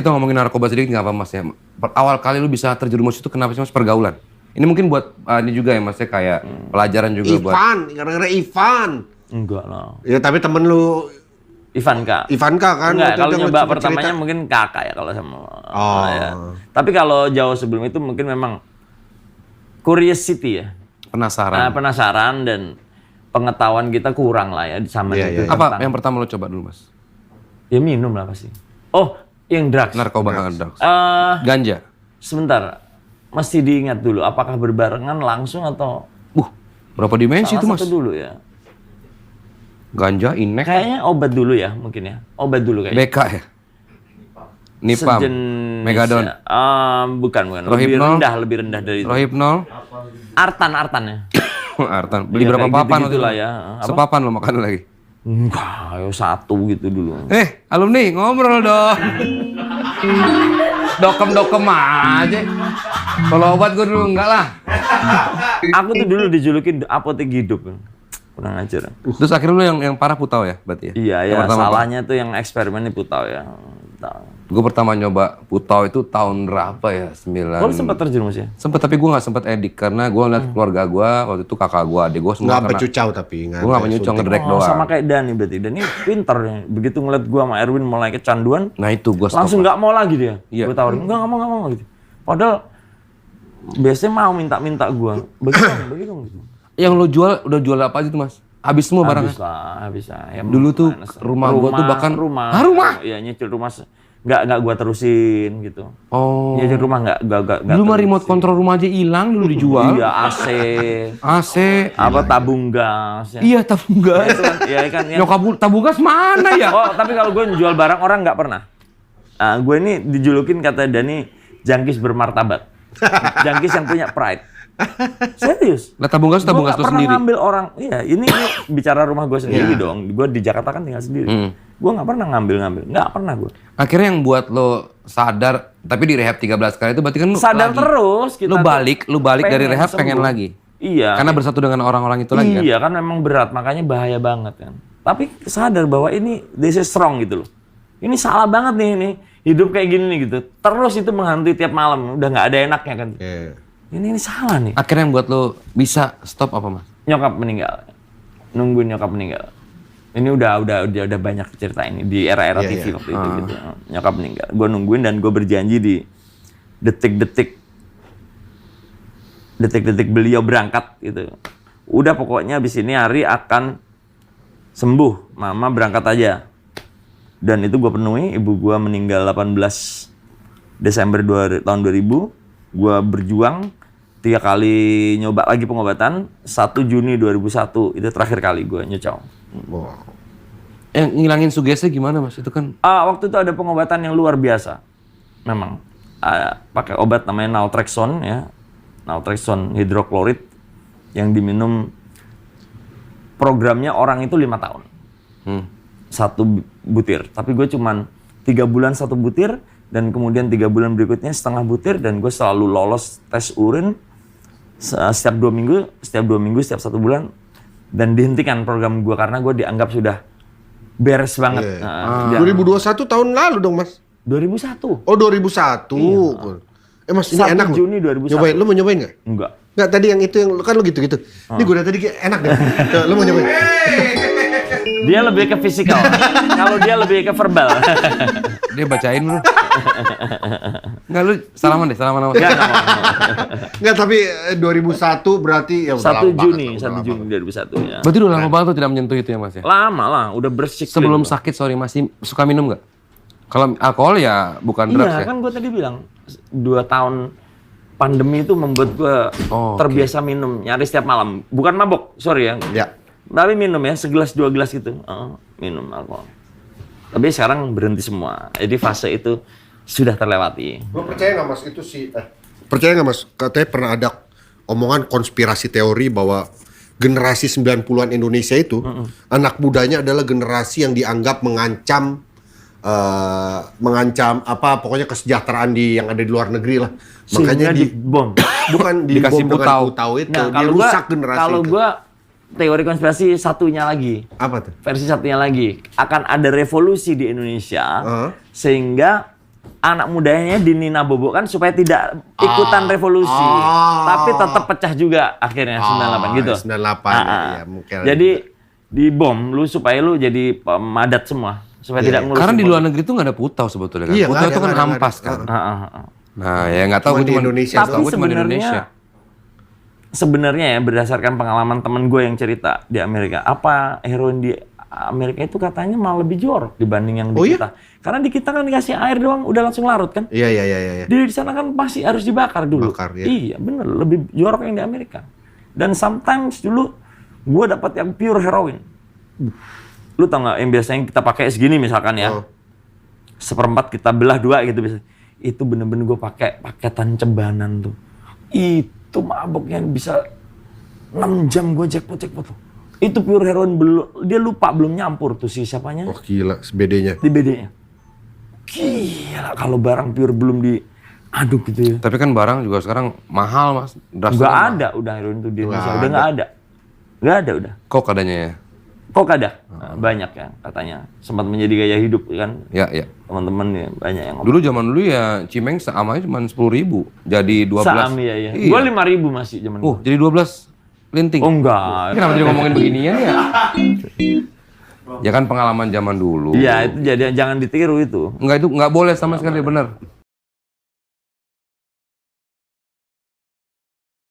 Kita ngomongin narkoba sedikit nggak apa Mas ya? Awal kali lu bisa terjerumus itu kenapa sih Mas? Pergaulan. Ini mungkin buat ini juga ya Mas ya, kayak pelajaran juga buat. Gara-gara Ivan. Enggak lah. Ya tapi temen lu Ivanka kan. enggak, kalau udah nyoba cerita. pertamanya mungkin kakak ya kalau sama. Oh. Ya. Tapi kalau jauh sebelum itu mungkin memang curiosity ya. Penasaran. Penasaran dan pengetahuan kita kurang lah ya sama itu. Apa yang pertama lo coba dulu Mas? Ya minum lah pasti. Oh, yang drugs. Narkoba drugs. Ganja. Sebentar. Mesti diingat dulu apakah berbarengan langsung atau Berapa dimensi itu salah Mas? satu dulu ya. Ganja, inek, Kayaknya obat dulu ya mungkin ya. Obat dulu kayaknya. BK ya? Nipam, Megadon, bukan. Rohypnol. Lebih rendah dari itu. Rohypnol, Artan ya. Artan. Beli Ya, berapa kayak papan gitu-gitu waktu lah itu? ya. Apa? Sepapan lo makan lagi? Enggak, ayo satu gitu dulu. Alumni ngobrol dong. Dokem aja. Kalau obat gue dulu enggak lah. Aku tuh dulu dijulukin apotek hidup. Kurang ajar. Terus akhirnya lu yang parah Putau ya berarti ya? Iya, Yang ya pertama salahnya tuh yang eksperimen di Putau ya. Gue pertama nyoba Putau itu tahun berapa ya? 9. Oh, sempat terjerumus ya? Sempet, tapi gue gak sempet edik karena gue ngeliat keluarga gue waktu itu, kakak gue, adik gue semua Nggak kena. pecucau tapi. Gue gak penyucau, ngedrek doang. Sama kayak Dani berarti. Dani pinter ya. Begitu ngeliat gua sama Erwin mulai kecanduan, Nah itu gue langsung nggak mau lagi dia. Iya. Gue tawarin, nggak mau gitu. Padahal biasanya mau minta gua. Begitu gitu. Yang lo jual, udah jual apa aja tuh Mas? Habis semua barangnya? Habis lah. Ya, Dulu tuh rumah gua tuh bahkan rumah. rumah. Iya, nyicil rumah nggak gua terusin gitu. Oh. Nyicil rumah nggak Dulu mah remote control rumah aja hilang dulu dijual. Iya, AC. AC. Apa tabung gas ya. Iya tabung gas. Itu kan, ya kan ya. Nyokap tabung gas mana ya? Oh, tapi kalau gue jual barang orang nggak pernah. Gue ini dijulukin kata Dani jangkis bermartabat. Jangkis yang punya pride. Serius. Lah tabung gas Gue nggak lo pernah sendiri. ngambil orang. Iya, ini bicara rumah gue sendiri dong. Gue di Jakarta kan tinggal sendiri. Gue nggak pernah ngambil. Nggak pernah gue. Akhirnya yang buat lo sadar, tapi di rehab 13 kali itu berarti kan lo Sadar lagi. terus. Kita Lu balik dari rehab pengen sembuh. lagi. Iya. Karena bersatu dengan orang-orang itu lagi kan. Iya kan memang berat, makanya bahaya banget kan. Tapi sadar bahwa ini this is strong gitu loh. Ini salah banget nih ini. Hidup kayak gini nih gitu. Terus itu menghantui tiap malam. Udah nggak ada enaknya kan. Ini salah nih. Akhirnya yang buat lo bisa stop apa Mas? Nyokap meninggal. Nungguin nyokap meninggal. Ini udah banyak cerita ini di era-era TV waktu itu gitu. Nyokap meninggal. Gue nungguin dan gue berjanji di detik-detik beliau berangkat gitu. Udah pokoknya abis ini Ari akan sembuh. Mama berangkat aja. Dan itu gue penuhi. Ibu gue meninggal 18 Desember tahun 2000. Gue berjuang 3 kali nyoba lagi pengobatan. 1 Juni 2001 itu terakhir kali gue nyecau. Wow. Yang ngilangin sugesti gimana Mas? Itu kan Waktu itu ada pengobatan yang luar biasa. Memang pakai obat namanya naltrexone ya. Naltrexone hidroklorid yang diminum programnya orang itu 5 tahun. 1 butir. Tapi gue cuman 3 bulan 1 butir dan kemudian 3 bulan berikutnya setengah butir dan gue selalu lolos tes urin setiap 2 minggu, setiap 1 bulan dan dihentikan program gue karena gue dianggap sudah beres banget. 2021 tahun lalu dong Mas. 2001. Oh 2001. Mas ini 1 enak loh. Juni 2001. Nyobain, lu mau nyobain nggak? Enggak. Nggak, tadi yang itu yang kan lu gitu-gitu. Ini gue tadi enak deh. Coba, lu mau nyobain? Dia lebih ke fisikal. Kalau dia lebih ke verbal. dia bacain lu. Enggak lu salaman sama. Nggak, tapi 2001 berarti ya udah 1 lama Juni, banget, 1 Juni 2001 ya. Berarti udah lama banget tuh tidak menyentuh itu ya Mas ya? Lama lah, udah bersih. Sebelum sakit masih suka minum nggak? Kalau alkohol ya bukan drugs ya? Iya kan gue tadi bilang 2 tahun pandemi itu membuat gue terbiasa minum nyaris setiap malam. Bukan mabok, sorry ya. Ya. Tapi minum ya, segelas 2 gelas gitu. Minum alkohol. Tapi sekarang berhenti semua. Jadi fase itu sudah terlewati. Lu percaya nggak Mas itu sih? Percaya nggak Mas? Katanya pernah ada omongan konspirasi teori bahwa generasi 90-an Indonesia itu anak mudanya adalah generasi yang dianggap mengancam apa pokoknya kesejahteraan yang ada di luar negeri lah. Makanya dibom. Bukan dikasih dibom dengan putau itu. Nah, dia rusak generasi kalau itu. gua teori konspirasi satunya lagi. Apa tuh? Versi satunya lagi. Akan ada revolusi di Indonesia sehingga anak mudanya di Nina Bobo kan supaya tidak ikutan revolusi, tapi tetap pecah juga akhirnya 98 gitu. 98 ya, mungkin. Jadi dibom lu supaya lu jadi pemadat semua supaya tidak ngurus. Karena di luar negeri tuh nggak ada putau sebetulnya kan. Iya, Putau nggak itu ada, kan nggak ada, ampas nggak kan. ada. Nah, ya nggak tahu Cuma gue di Indonesia. Tapi tahu gue cuma di Indonesia. sebenarnya ya berdasarkan pengalaman temen gue yang cerita di Amerika, apa heroin di Amerika itu katanya malah lebih jorok dibanding yang di kita. Karena di kita kan dikasih air doang udah langsung larut kan. Iya. Di sana kan pasti harus dibakar dulu. Bakar, ya. Iya, bener, lebih jorok yang di Amerika. Dan sometimes dulu gue dapat yang pure heroin. Lu tau nggak yang biasanya kita pakai segini misalkan ya, seperempat kita belah dua gitu biasanya. Itu bener-bener gue pakai paketan cebanan tuh. Itu maboknya bisa 6 jam gue jackpot tuh. Itu pure heroin, belum dia lupa belum nyampur tuh si siapanya. Oh gila, bedanya. Di BD-nya. Gila kalau barang pure belum diaduk gitu ya. Tapi kan barang juga sekarang mahal mas. Nggak ada udah heroin itu di Indonesia. Udah nggak ada. Nggak ada udah. Kok adanya ya? Kok ada? Nah, banyak ya katanya. Sempat menjadi gaya hidup kan. Ya. Teman-teman ya banyak yang ngomong. Dulu zaman dulu ya Cimeng seamanya cuma 10.000. Jadi 12. Saam iya. Gua 5.000 masih zaman gua. Jadi 12 linting. Oh enggak. Kenapa jadi ngomongin beginian ya? Ya kan pengalaman zaman dulu. Iya, itu jadi jangan ditiru itu. Enggak, itu nggak boleh sama sekali, bener.